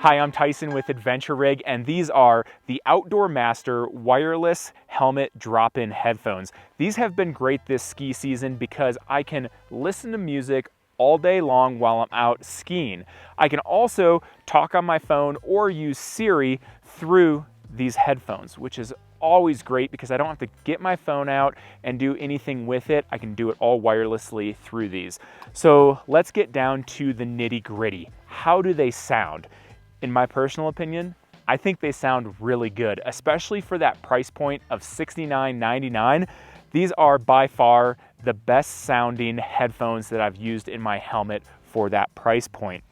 Hi, I'm Tyson with Adventure Rig, and these are the OutdoorMaster wireless helmet drop-in headphones. These have been great this ski season because I can listen to music all day long while I'm out skiing. I can also talk on my phone or use Siri through these headphones, which is always great because I don't have to get my phone out and do anything with it. I can do it all wirelessly through these. So let's get down to the nitty-gritty. How do they sound? In my personal opinion, I think they sound really good, especially for that price point of $69.99. These are by far the best sounding headphones that I've used in my helmet for that price point.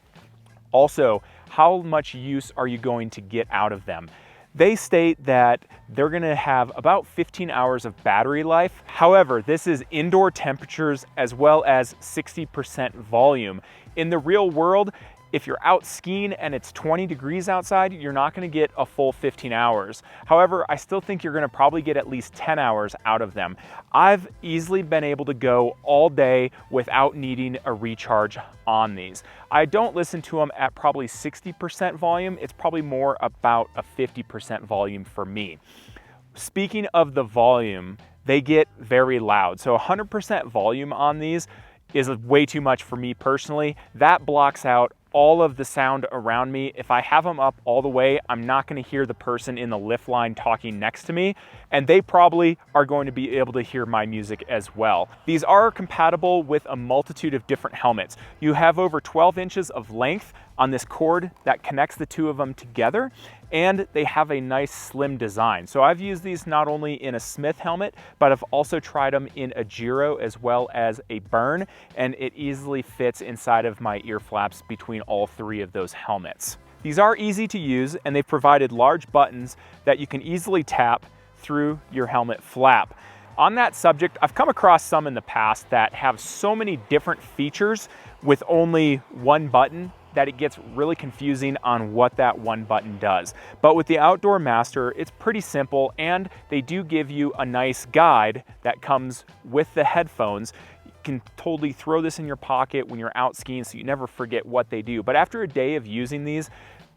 Also, how much use are you going to get out of them? They state that they're gonna have about 15 hours of battery life. However, this is indoor temperatures as well as 60% volume. In the real world, if you're out skiing and it's 20 degrees outside, you're not gonna get a full 15 hours. However, I still think you're gonna probably get at least 10 hours out of them. I've easily been able to go all day without needing a recharge on these. I don't listen to them at probably 60% volume. It's probably more about a 50% volume for me. Speaking of the volume, they get very loud. So 100% volume on these is way too much for me personally. That blocks out all of the sound around me. If I have them up all the way, I'm not gonna hear the person in the lift line talking next to me, and they probably are going to be able to hear my music as well. These are compatible with a multitude of different helmets. You have over 12 inches of length on this cord that connects the two of them together, and they have a nice slim design. So I've used these not only in a Smith helmet, but I've also tried them in a Giro as well as a Burn, and it easily fits inside of my ear flaps between all three of those helmets. These are easy to use, and they've provided large buttons that you can easily tap through your helmet flap. On that subject, I've come across some in the past that have so many different features with only one button that it gets really confusing on what that one button does. But with the OutdoorMaster, it's pretty simple, and they do give you a nice guide that comes with the headphones. You can totally throw this in your pocket when you're out skiing so you never forget what they do. But after a day of using these,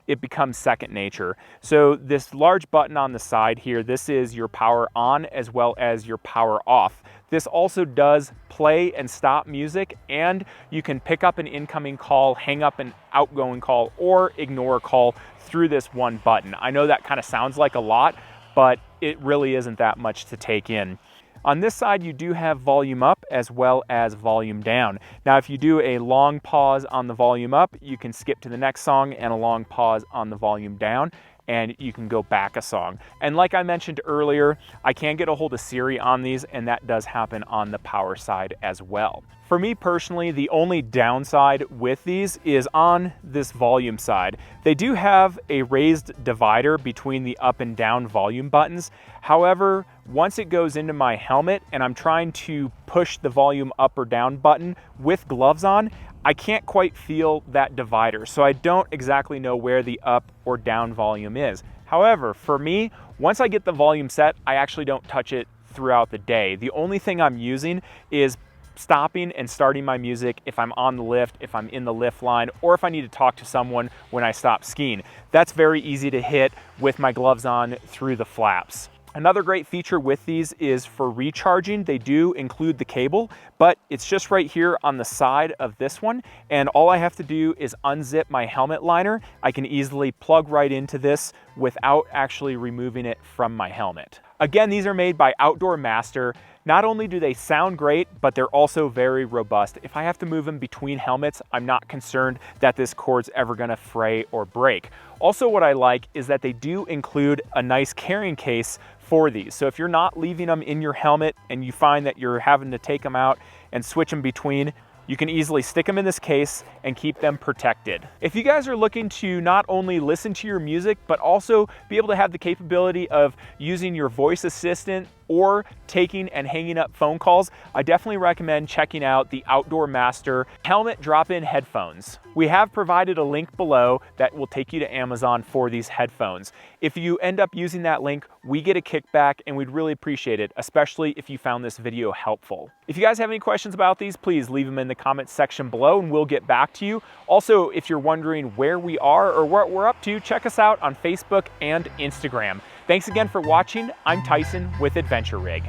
it becomes second nature. So this large button on the side here, this is your power on as well as your power off. This also does play and stop music, and you can pick up an incoming call, hang up an outgoing call, or ignore a call through this one button. I know that kind of sounds like a lot, but it really isn't that much to take in. On this side, you do have volume up as well as volume down. Now, if you do a long pause on the volume up, you can skip to the next song, and a long pause on the volume down, and you can go back a song. And like I mentioned earlier, I can get a hold of Siri on these, and that does happen on the power side as well. For me personally, the only downside with these is on this volume side. They do have a raised divider between the up and down volume buttons. However, once it goes into my helmet and I'm trying to push the volume up or down button with gloves on, I can't quite feel that divider, so I don't exactly know where the up or down volume is. However, for me, once I get the volume set, I actually don't touch it throughout the day. The only thing I'm using is stopping and starting my music if I'm on the lift, if I'm in the lift line, or if I need to talk to someone when I stop skiing. That's very easy to hit with my gloves on through the flaps. Another great feature with these is for recharging. They do include the cable, but it's just right here on the side of this one. And all I have to do is unzip my helmet liner. I can easily plug right into this without actually removing it from my helmet. Again, these are made by OutdoorMaster. Not only do they sound great, but they're also very robust. If I have to move them between helmets, I'm not concerned that this cord's ever gonna fray or break. Also, what I like is that they do include a nice carrying case for these. So if you're not leaving them in your helmet and you find that you're having to take them out and switch them between, you can easily stick them in this case and keep them protected. If you guys are looking to not only listen to your music, but also be able to have the capability of using your voice assistant or taking and hanging up phone calls, I definitely recommend checking out the OutdoorMaster helmet drop-in headphones. We have provided a link below that will take you to Amazon for these headphones. If you end up using that link, we get a kickback and we'd really appreciate it, especially if you found this video helpful. If you guys have any questions about these, please leave them in the comments section below and we'll get back to you. Also, if you're wondering where we are or what we're up to, check us out on Facebook and Instagram. Thanks again for watching. I'm Tyson with Adventure Rig.